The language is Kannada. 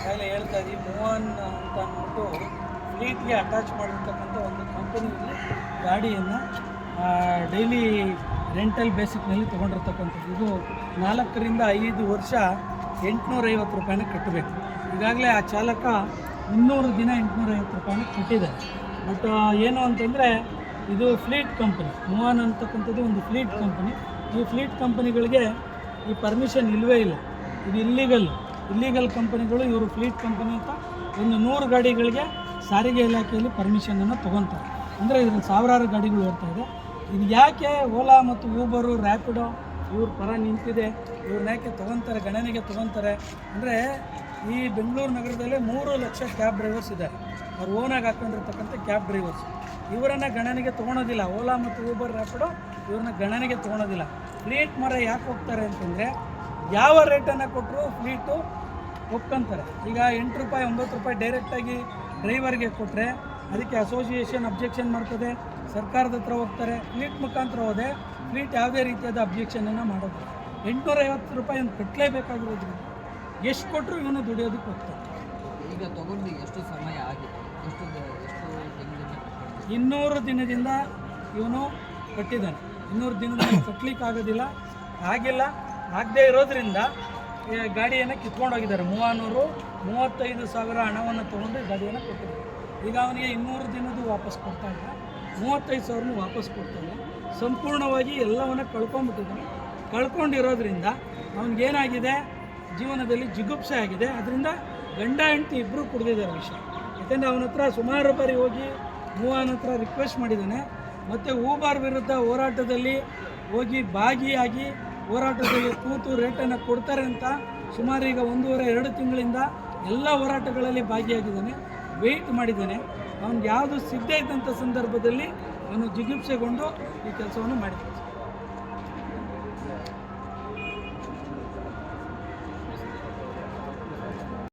ಆಗಲೇ ಹೇಳ್ತಾ ಇದ್ದೀವಿ ಮೂವನ್ ಅಂತ ಅಂದ್ಬಿಟ್ಟು ಫ್ಲೀಟ್ಗೆ ಅಟ್ಯಾಚ್ ಮಾಡಿರ್ತಕ್ಕಂಥ ಒಂದು ಕಂಪನಿಯಲ್ಲಿ ಗಾಡಿಯನ್ನು ಡೈಲಿ ರೆಂಟಲ್ ಬೇಸಿಕ್ನಲ್ಲಿ ತೊಗೊಂಡಿರ್ತಕ್ಕಂಥದ್ದು. ಇದು 4 ರಿಂದ 5 ವರ್ಷ 850 ರೂಪಾಯಿನ ಕಟ್ಟಬೇಕು. ಈಗಾಗಲೇ ಆ ಚಾಲಕ 200 ದಿನ 850 ರೂಪಾಯಿನ ಕಟ್ಟಿದ್ದಾರೆ. ಬಟ್ ಏನು ಅಂತಂದರೆ ಇದು ಫ್ಲೀಟ್ ಕಂಪನಿ, ಮೂವನ್ ಅಂತಕ್ಕಂಥದ್ದು ಒಂದು ಫ್ಲೀಟ್ ಕಂಪನಿ. ಈ ಫ್ಲೀಟ್ ಕಂಪನಿಗಳಿಗೆ ಈ ಪರ್ಮಿಷನ್ ಇಲ್ಲವೇ ಇಲ್ಲ. ಇದು ಇಲ್ಲಿಗಲ್ ಕಂಪನಿಗಳು. ಇವರು ಫ್ಲೀಟ್ ಕಂಪನಿ ಅಂತ ಒಂದು 100 ಗಾಡಿಗಳಿಗೆ ಸಾರಿಗೆ ಇಲಾಖೆಯಲ್ಲಿ ಪರ್ಮಿಷನನ್ನು ತೊಗೊತಾರೆ. ಅಂದರೆ ಇದರಲ್ಲಿ ಸಾವಿರಾರು ಗಾಡಿಗಳು ಓಡ್ತಾ ಇದೆ. ಇದು ಯಾಕೆ ಓಲಾ ಮತ್ತು ಊಬರು ರ್ಯಾಪಿಡೋ ಇವ್ರ ಪರ ನಿಂತಿದೆ, ಇವ್ರನ್ನ ಯಾಕೆ ತೊಗೊತಾರೆ, ಗಣನೆಗೆ ತೊಗೊತಾರೆ ಅಂದರೆ ಈ ಬೆಂಗಳೂರು ನಗರದಲ್ಲೇ 3 ಲಕ್ಷ ಕ್ಯಾಬ್ ಡ್ರೈವರ್ಸ್ ಇದ್ದಾರೆ. ಅವ್ರು ಓನಾಗಿ ಹಾಕ್ಕೊಂಡಿರ್ತಕ್ಕಂಥ ಕ್ಯಾಬ್ ಡ್ರೈವರ್ಸ್. ಇವರನ್ನು ಗಣನೆಗೆ ತೊಗೊಳೋದಿಲ್ಲ. ಓಲಾ ಮತ್ತು ಊಬರ್ ರ್ಯಾಪಿಡೋ ಇವ್ರನ್ನ ಗಣನೆಗೆ ತೊಗೊಳೋದಿಲ್ಲ. ಫ್ಲೀಟ್ ಮರ ಯಾಕೆ ಹೋಗ್ತಾರೆ ಅಂತಂದರೆ ಯಾವ ರೇಟನ್ನು ಕೊಟ್ಟರು ಫ್ಲೀಟು ಒಪ್ಕೊಂತಾರೆ. ಈಗ 8 ರೂಪಾಯಿ 9 ರೂಪಾಯಿ ಡೈರೆಕ್ಟಾಗಿ ಡ್ರೈವರ್ಗೆ ಕೊಟ್ಟರೆ ಅದಕ್ಕೆ ಅಸೋಸಿಯೇಷನ್ ಅಬ್ಜೆಕ್ಷನ್ ಮಾಡ್ತದೆ, ಸರ್ಕಾರದ ಹತ್ರ ಹೋಗ್ತಾರೆ. ಫ್ಲೀಟ್ ಮುಖಾಂತರ ಹೋದೆ ಫ್ಲೀಟ್ ಯಾವುದೇ ರೀತಿಯಾದ ಅಬ್ಜೆಕ್ಷನನ್ನು ಮಾಡೋದು. 850 ರೂಪಾಯಿ ಒಂದು ಕಟ್ಟಲೇಬೇಕಾಗಿರೋದ್ರಿಂದ ಎಷ್ಟು ಕೊಟ್ಟರು ಇವನು ದುಡಿಯೋದಕ್ಕೆ ಹೋಗ್ತಾರೆ. ಈಗ ತಗೊಂಡು ಎಷ್ಟು ಸಮಯ ಆಗಿದೆ? ಎಷ್ಟು 200 ದಿನದಿಂದ ಇವನು ಕಟ್ಟಿದ್ದಾನೆ. 200 ದಿನದಿಂದ ಕಟ್ಟಲಿಕ್ಕೆ ಆಗೋದಿಲ್ಲ, ಆಗದೇ ಇರೋದ್ರಿಂದ ಗಾಡಿಯನ್ನು ಕಿತ್ಕೊಂಡು ಹೋಗಿದ್ದಾರೆ. 35,000 ಹಣವನ್ನು ತೊಗೊಂಡು ಗಾಡಿಯನ್ನು ಕೊಟ್ಟಿದ್ದಾರೆ. ಈಗ ಅವನಿಗೆ 200 ದಿನದ್ದು ವಾಪಸ್ ಕೊಡ್ತಾ ಇಲ್ಲ, 35,000 ವಾಪಸ್ ಕೊಡ್ತಾ ಇಲ್ಲ. ಸಂಪೂರ್ಣವಾಗಿ ಎಲ್ಲವನ್ನು ಕಳ್ಕೊಂಡಿರೋದ್ರಿಂದ ಅವನಿಗೇನಾಗಿದೆ, ಜೀವನದಲ್ಲಿ ಜಿಗುಪ್ಸೆ ಆಗಿದೆ. ಅದರಿಂದ ಗಂಡ ಹೆಂಡತಿ ಇಬ್ಬರು ಕುಡಿದಿದ್ದಾರೆ ವಿಷಯ. ಯಾಕೆಂದರೆ ಅವನ ಹತ್ರ ಸುಮಾರು ಬಾರಿ ಹೋಗಿ ಮೂವನ್ ಹತ್ರ ರಿಕ್ವೆಸ್ಟ್ ಮಾಡಿದ್ದಾನೆ. ಮತ್ತು ಊಬರ್ ವಿರುದ್ಧ ಹೋರಾಟದಲ್ಲಿ ಹೋಗಿ ಭಾಗಿಯಾಗಿ ಹೋರಾಟದಲ್ಲಿ ಕೂತು ರೇಟನ್ನು ಕೊಡ್ತಾರೆ ಅಂತ ಸುಮಾರು ಈಗ 1.5-2 ತಿಂಗಳಿಂದ ಎಲ್ಲ ಹೋರಾಟಗಳಲ್ಲಿ ಭಾಗಿಯಾಗಿದ್ದಾನೆ, ವೆಯ್ಟ್ ಮಾಡಿದ್ದಾನೆ. ಅವನಿಗೆ ಯಾವುದು ಸಿಗದೇ ಇದ್ದಂಥ ಸಂದರ್ಭದಲ್ಲಿ ಅವನು ಜಿಗುಪ್ಸೆಗೊಂಡು ಈ ಕೆಲಸವನ್ನು ಮಾಡಿದ್ದಾನೆ.